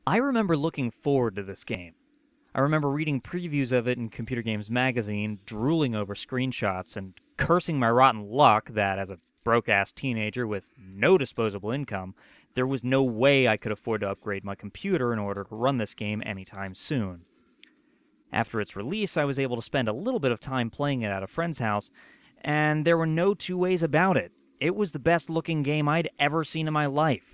I remember looking forward to this game. I remember reading previews of it in Computer Games Magazine, drooling over screenshots, and cursing my rotten luck that, as a broke-ass teenager with no disposable income, there was no way I could afford to upgrade my computer in order to run this game anytime soon. After its release, I was able to spend a little bit of time playing it at a friend's house, and there were no two ways about it. It was the best-looking game I'd ever seen in my life.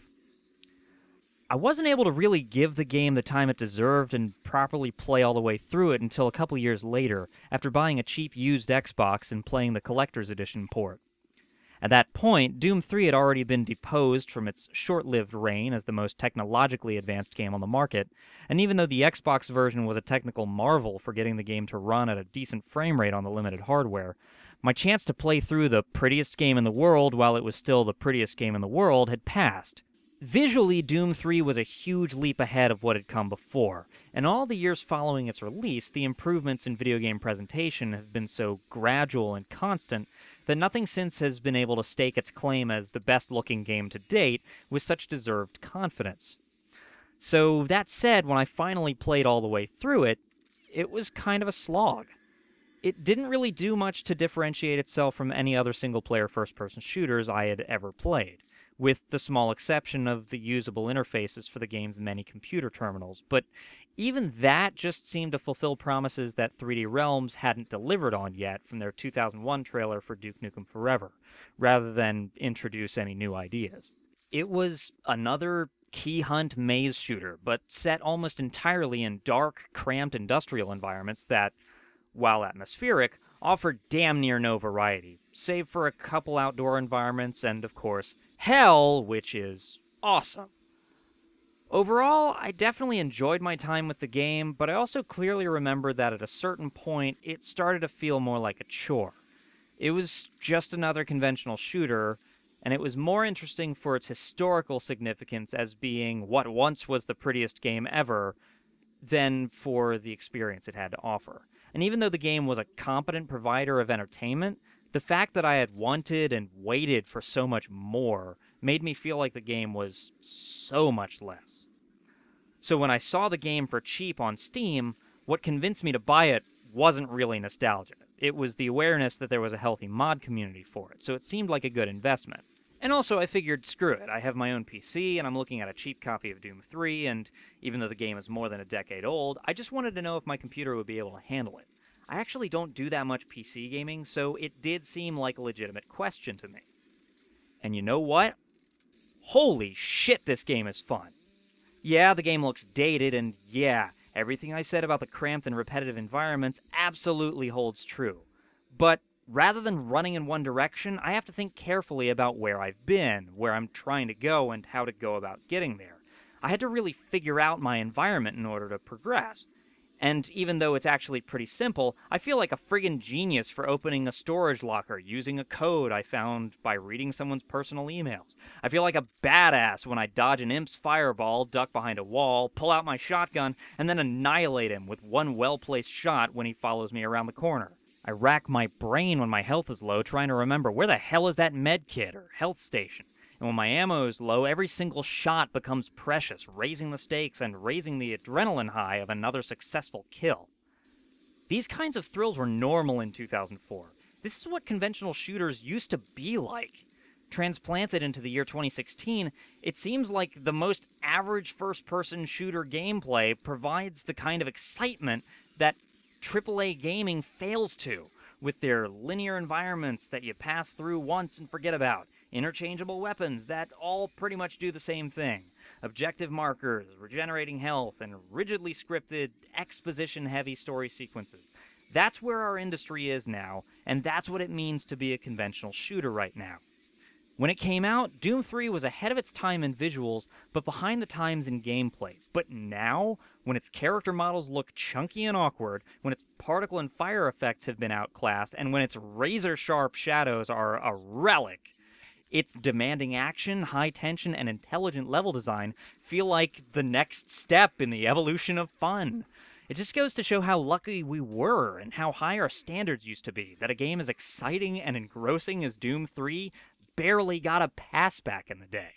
I wasn't able to really give the game the time it deserved and properly play all the way through it until a couple years later, after buying a cheap used Xbox and playing the Collector's Edition port. At that point, Doom 3 had already been deposed from its short-lived reign as the most technologically advanced game on the market, and even though the Xbox version was a technical marvel for getting the game to run at a decent frame rate on the limited hardware, my chance to play through the prettiest game in the world while it was still the prettiest game in the world had passed. Visually, Doom 3 was a huge leap ahead of what had come before, and all the years following its release, the improvements in video game presentation have been so gradual and constant that nothing since has been able to stake its claim as the best-looking game to date with such deserved confidence. So, that said, when I finally played all the way through it, it was kind of a slog. It didn't really do much to differentiate itself from any other single-player first-person shooters I had ever played, with the small exception of the usable interfaces for the game's many computer terminals, but even that just seemed to fulfill promises that 3D Realms hadn't delivered on yet from their 2001 trailer for Duke Nukem Forever, rather than introduce any new ideas. It was another key hunt maze shooter, but set almost entirely in dark, cramped industrial environments that, while atmospheric, offered damn near no variety, save for a couple outdoor environments and, of course, hell, which is awesome. Overall, I definitely enjoyed my time with the game, but I also clearly remember that at a certain point, it started to feel more like a chore. It was just another conventional shooter, and it was more interesting for its historical significance as being what once was the prettiest game ever than for the experience it had to offer. And even though the game was a competent provider of entertainment, the fact that I had wanted and waited for so much more made me feel like the game was so much less. So when I saw the game for cheap on Steam, what convinced me to buy it wasn't really nostalgia. It was the awareness that there was a healthy mod community for it, so it seemed like a good investment. And also, I figured, screw it, I have my own PC, and I'm looking at a cheap copy of Doom 3, and even though the game is more than a decade old, I just wanted to know if my computer would be able to handle it. I actually don't do that much PC gaming, so it did seem like a legitimate question to me. And you know what? Holy shit, this game is fun! Yeah, the game looks dated, and yeah, everything I said about the cramped and repetitive environments absolutely holds true. But rather than running in one direction, I have to think carefully about where I've been, where I'm trying to go, and how to go about getting there. I had to really figure out my environment in order to progress. And even though it's actually pretty simple, I feel like a friggin' genius for opening a storage locker using a code I found by reading someone's personal emails. I feel like a badass when I dodge an imp's fireball, duck behind a wall, pull out my shotgun, and then annihilate him with one well-placed shot when he follows me around the corner. I rack my brain when my health is low, trying to remember where the hell is that med kit or health station. And when my ammo is low, every single shot becomes precious, raising the stakes and raising the adrenaline high of another successful kill. These kinds of thrills were normal in 2004. This is what conventional shooters used to be like. Transplanted into the year 2016, it seems like the most average first-person shooter gameplay provides the kind of excitement that AAA gaming fails to, with their linear environments that you pass through once and forget about, interchangeable weapons that all pretty much do the same thing, objective markers, regenerating health, and rigidly scripted, exposition-heavy story sequences. That's where our industry is now, and that's what it means to be a conventional shooter right now. When it came out, Doom 3 was ahead of its time in visuals, but behind the times in gameplay. But now, when its character models look chunky and awkward, when its particle and fire effects have been outclassed, and when its razor-sharp shadows are a relic, its demanding action, high tension, and intelligent level design feel like the next step in the evolution of fun. It just goes to show how lucky we were and how high our standards used to be, that a game as exciting and engrossing as Doom 3 barely got a pass back in the day.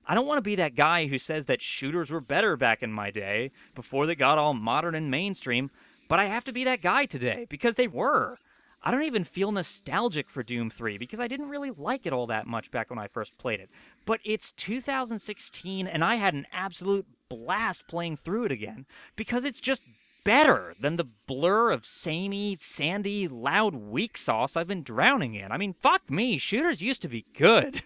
I don't want to be that guy who says that shooters were better back in my day, before they got all modern and mainstream, but I have to be that guy today, because they were. I don't even feel nostalgic for Doom 3, because I didn't really like it all that much back when I first played it. But it's 2016, and I had an absolute blast playing through it again, because it's just better than the blur of samey, sandy, loud, weak sauce I've been drowning in. I mean, fuck me, shooters used to be good.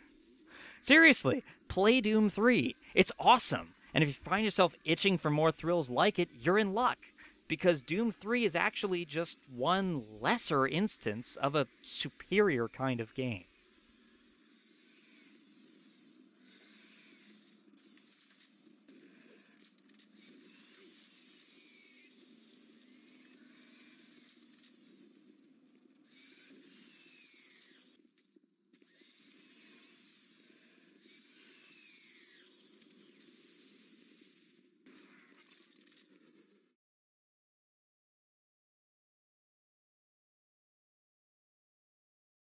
Seriously, play Doom 3. It's awesome. And if you find yourself itching for more thrills like it, you're in luck. Because Doom 3 is actually just one lesser instance of a superior kind of game.